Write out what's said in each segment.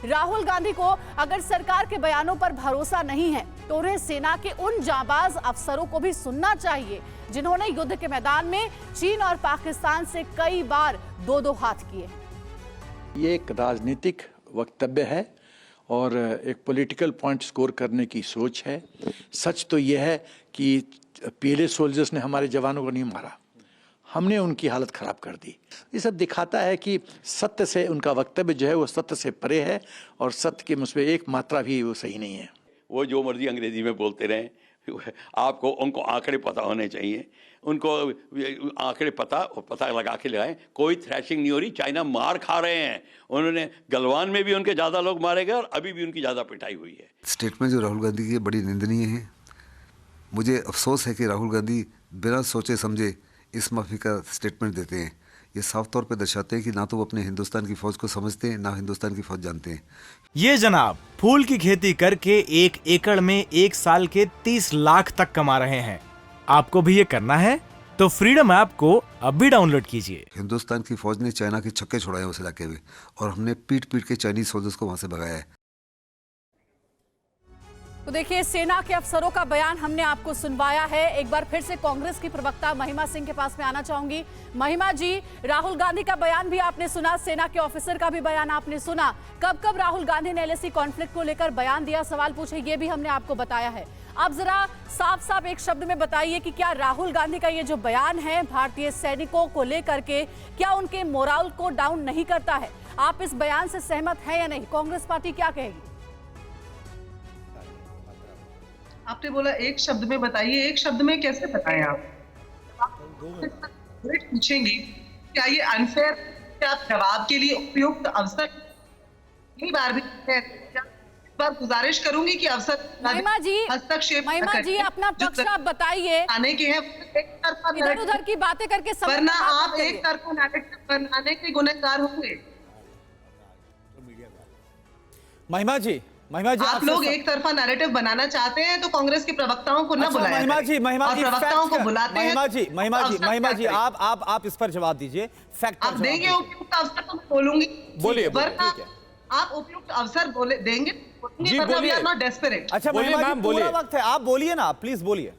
राहुल गांधी को अगर सरकार के बयानों पर भरोसा नहीं है तो उन्हें सेना के उन जांबाज अफसरों को भी सुनना चाहिए जिन्होंने युद्ध के मैदान में चीन और पाकिस्तान से कई बार दो हाथ किए। ये एक राजनीतिक वक्तव्य है और एक पॉलिटिकल पॉइंट स्कोर करने की सोच है। सच तो यह है कि पीएलए सोल्जर्स ने हमारे जवानों को नहीं मारा, हमने उनकी हालत खराब कर दी। ये सब दिखाता है कि सत्य से उनका वक्तव्य जो है वो सत्य से परे है और सत्य की मुझ पर एक मात्रा भी वो सही नहीं है। वो जो मर्जी अंग्रेजी में बोलते रहें, आपको उनको आंकड़े पता होने चाहिए, उनको आंकड़े पता लगा के लगाएं। कोई थ्रैशिंग नहीं हो रही, चाइना मार खा रहे हैं। उन्होंने गलवान में भी उनके ज़्यादा लोग मारे गए और अभी भी उनकी ज़्यादा पिटाई हुई है। स्टेटमेंट जो राहुल गांधी की बड़ी निंदनीय है। मुझे अफसोस है कि राहुल गांधी बिना सोचे समझे इस माफी का स्टेटमेंट देते हैं। ये साफ तौर पे दर्शाते हैं कि ना तो वो अपने हिंदुस्तान की फौज को समझते हैं, ना हिंदुस्तान की फौज जानते हैं। ये जनाब फूल की खेती करके 1 एकड़ में 1 साल के 30 लाख तक कमा रहे हैं। आपको भी ये करना है तो फ्रीडम ऐप को अब भी डाउनलोड कीजिए। हिंदुस्तान की फौज ने चाइना के छक्के छोड़ाए उस इलाके में और हमने पीट पीट के चाइनीज सोल्जर्स को वहां से भगाया है। तो देखिए, सेना के अफसरों का बयान हमने आपको सुनवाया है। एक बार फिर से कांग्रेस की प्रवक्ता महिमा सिंह के पास में आना चाहूंगी। महिमा जी, राहुल गांधी का बयान भी आपने सुना, सेना के ऑफिसर का भी बयान आपने सुना। कब कब राहुल गांधी ने एलएसी कॉन्फ्लिक्ट को लेकर बयान दिया, सवाल पूछे, ये भी हमने आपको बताया है। आप जरा साफ साफ एक शब्द में बताइए कि क्या राहुल गांधी का ये जो बयान है भारतीय सैनिकों को लेकर के, क्या उनके मोरल को डाउन नहीं करता है? आप इस बयान से सहमत हैं या नहीं? कांग्रेस पार्टी क्या कहेगी? आपने बोला एक शब्द में बताइए, एक शब्द में कैसे बताएं आप? पूछेंगे क्या ये अनफेयर? क्या आप जवाब के लिए उपयुक्त अवसर कई बार भी बार गुजारिश करूंगी कि अवसर हस्तक्षेप महिमा जी अपना पक्ष आप बताइए। आने के हैं इधर उधर की बातें करके वरना आप एक तरफा नैरेटिव बनाने के गुनहगार होंगे। महिमा जी आप लोग एक तरफा नैरेटिव बनाना चाहते हैं तो कांग्रेस के प्रवक्ताओं को न बुलाएं। महिमा जी प्रवक्ताओं को बुलाते हैं। महिमा जी आप इस पर जवाब दीजिए। फैक्ट आप देंगे उपयुक्त अवसर तो मैं बोलूंगी। बोलिए। वरना आप उपयुक्त अवसर देंगे जी, बोलिए। Not desperate. अच्छा महिमा जी, पूरा वक्त है, आप बोलिए ना, प्लीज बोलिए।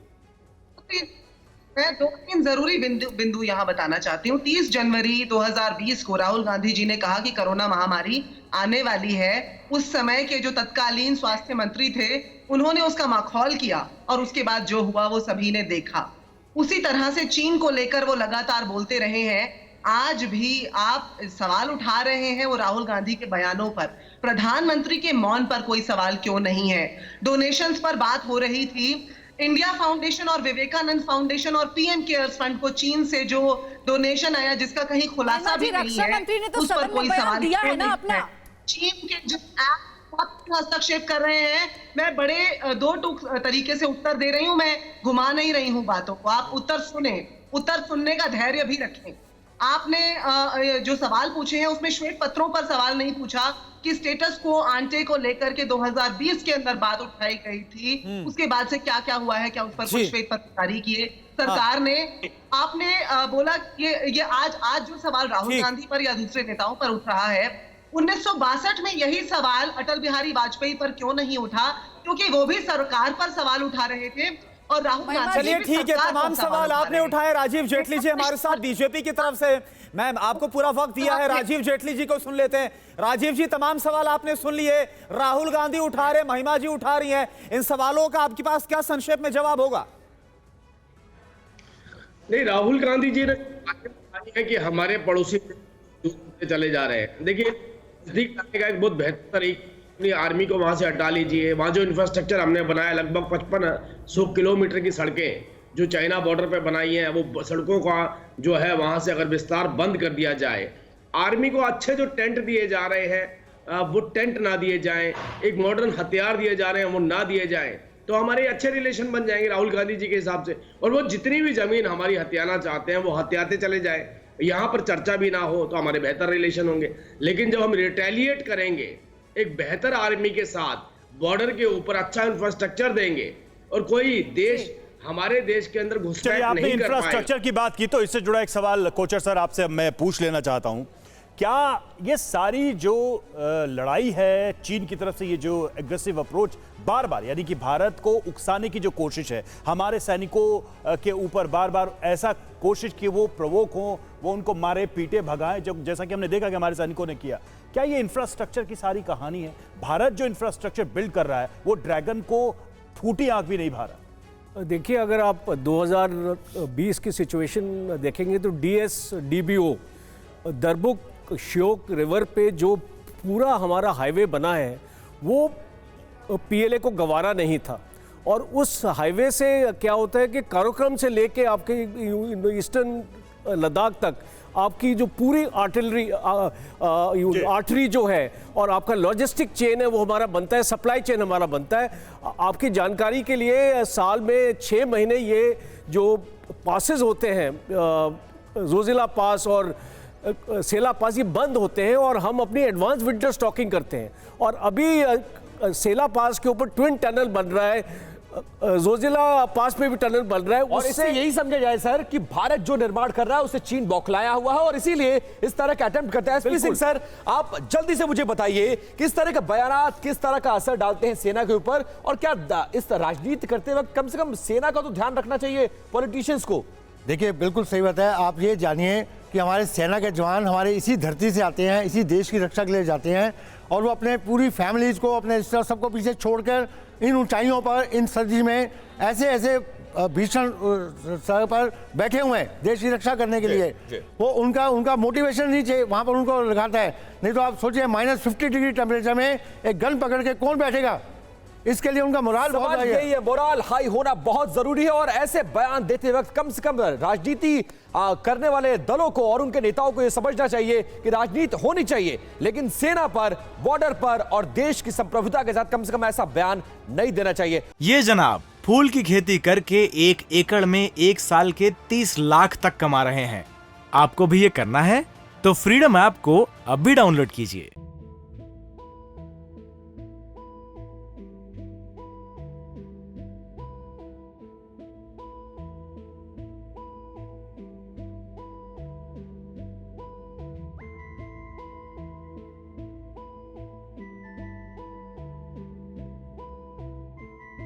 मैं 2-3 जरूरी बिंदु यहाँ बताना चाहती हूँ। 30 जनवरी 2020 को राहुल गांधी जी ने कहा कि कोरोना महामारी आने वाली है। उस समय के जो तत्कालीन स्वास्थ्य मंत्री थे उन्होंने उसका माखौल किया और उसके बाद जो हुआ वो सभी ने देखा। उसी तरह से चीन को लेकर वो लगातार बोलते रहे हैं। आज भी आप सवाल उठा रहे हैं वो राहुल गांधी के बयानों पर। प्रधानमंत्री के मौन पर कोई सवाल क्यों नहीं है? डोनेशंस पर बात हो रही थी। इंडिया फाउंडेशन और विवेकानंद फाउंडेशन और पीएम केयर्स फंड को चीन से जो डोनेशन आया जिसका कहीं खुलासा भी नहीं है, उस पर कोई सवाल दिया है ना अपना। चीन के जो हस्तक्षेप कर रहे हैं, मैं बड़े दो टूक तरीके से उत्तर दे रही हूं, मैं घुमा नहीं रही हूं बातों को। आप उत्तर सुने, उत्तर सुनने का धैर्य भी रखें। आपने जो सवाल पूछे हैं उसमें श्वेत पत्रों पर सवाल नहीं पूछा कि स्टेटस को आंटे को लेकर के 2020 के अंदर बात उठाई गई थी, उसके बाद से क्या क्या हुआ है, क्या उस पर कुछ श्वेत पत्र जारी किए सरकार ने? आपने बोला ये आज जो सवाल राहुल गांधी पर या दूसरे नेताओं पर उठ रहा है, 1962 में यही सवाल अटल बिहारी वाजपेयी पर क्यों नहीं उठा? क्योंकि वो भी सरकार पर सवाल उठा रहे थे और राहुल गांधी। चलिए ठीक है, तमाम सवाल आपने उठाए। राजीव जेटली जी हमारे साथ बीजेपी की तरफ से, मैं आपको पूरा वक्त दिया है, राजीव जेटली जी को सुन लेते हैं। राजीव जी, तमाम सवाल आपने सुन लिए, राहुल गांधी उठा रहे, महिमा जी उठा रही हैं, इन सवालों का आपके पास क्या संक्षेप में जवाब होगा? नहीं, राहुल गांधी जी ने है कि हमारे पड़ोसी चले जा रहे हैं। देखिए, नजदीक लाने का एक बहुत बेहतर तरीका, अपनी आर्मी को वहां से हटा लीजिए। वहां जो इंफ्रास्ट्रक्चर हमने बनाया, लगभग 5500 किलोमीटर की सड़कें जो चाइना बॉर्डर पे बनाई हैं, वो सड़कों का जो है वहां से अगर विस्तार बंद कर दिया जाए, आर्मी को अच्छे जो टेंट दिए जा रहे हैं वो टेंट ना दिए जाएं, एक मॉडर्न हथियार दिए जा रहे हैं वो ना दिए जाएं, तो हमारे अच्छे रिलेशन बन जाएंगे राहुल गांधी जी के हिसाब से। और वो जितनी भी जमीन हमारी हथियाना चाहते हैं वो हथियाते चले जाए, यहाँ पर चर्चा भी ना हो तो हमारे बेहतर रिलेशन होंगे। लेकिन जब हम रिटेलिएट करेंगे एक बेहतर आर्मी के साथ, बॉर्डर के ऊपर अच्छा इंफ्रास्ट्रक्चर देंगे और कोई देश हमारे देश के अंदर घुसपैठ नहीं कर पाएगा। इंफ्रास्ट्रक्चर की बात की तो इससे जुड़ा एक सवाल कोचर सर आपसे मैं पूछ लेना चाहता हूं क्या ये सारी जो लड़ाई है चीन की तरफ से, ये जो एग्रेसिव अप्रोच बार बार, यानी कि भारत को उकसाने की जो कोशिश है हमारे सैनिकों के ऊपर, बार बार ऐसा कोशिश कि वो प्रवोक हो, वो उनको मारे पीटे भगाएं, जो जैसा कि हमने देखा कि हमारे सैनिकों ने किया, क्या ये इंफ्रास्ट्रक्चर की सारी कहानी है? भारत जो इंफ्रास्ट्रक्चर बिल्ड कर रहा है वो ड्रैगन को फूटी आंख भी नहीं भा रहा। देखिए, अगर आप 2020 की सिचुएशन देखेंगे तो DSDBO दरबुक श्योक रिवर पे जो पूरा हमारा हाईवे बना है वो PLA को गवारा नहीं था। और उस हाईवे से क्या होता है कि काराकोरम से लेके आपके ईस्टर्न लद्दाख तक आपकी जो पूरी आर्टिलरी आर्टरी जो है और आपका लॉजिस्टिक चेन है वो हमारा बनता है, सप्लाई चेन हमारा बनता है। आपकी जानकारी के लिए साल में 6 महीने ये जो पासेस होते हैं, जोजिला पास और सेला पास, ये बंद होते हैं और हम अपनी एडवांस विंटर स्टॉकिंग करते हैं। और अभी सेला पास के ऊपर ट्विन टनल बन रहा है, जोजिला पास पे भी टनल बन रहा है। और इससे यही समझा जाए सर कि भारत जो निर्माण कर रहा है उसे चीन बौखलाया हुआ है और इसीलिए इस तरह का अटेम्प्ट करता है। एसपी सिंह सर, आप जल्दी से मुझे बताइए किस तरह के बयानात किस तरह का असर डालते हैं सेना के ऊपर, और क्या इस राजनीति करते वक्त कम से कम सेना का तो ध्यान रखना चाहिए पॉलिटिशियंस को? देखिए, बिल्कुल सही बात है। आप ये जानिए कि हमारे सेना के जवान हमारे इसी धरती से आते हैं, इसी देश की रक्षा के लिए जाते हैं और वो अपने पूरी फैमिलीज को, अपने रिश्तेदार सबको पीछे छोड़कर इन ऊंचाइयों पर, इन सर्दी में ऐसे भीषण सड़क पर बैठे हुए हैं देश की रक्षा करने के लिए। वो उनका मोटिवेशन नहीं चाहिए वहाँ पर उनको लगाता है। नहीं तो आप सोचिए -50 डिग्री टेम्परेचर में एक गन पकड़ के कौन बैठेगा? इसके लिए उनका मोराल बहुत हाई है। मोराल हाई होना बहुत जरूरी है और ऐसे बयान देते वक्त कम से कम राजनीति करने वाले दलों को और उनके नेताओं को यह समझना चाहिए कि राजनीति होनी चाहिए, लेकिन सेना पर, बॉर्डर पर और देश की संप्रभुता के साथ कम से कम ऐसा बयान नहीं देना चाहिए। ये जनाब फूल की खेती करके 1 एकड़ में 1 साल के 30 लाख तक कमा रहे हैं। आपको भी ये करना है तो फ्रीडम ऐप को अभी डाउनलोड कीजिए।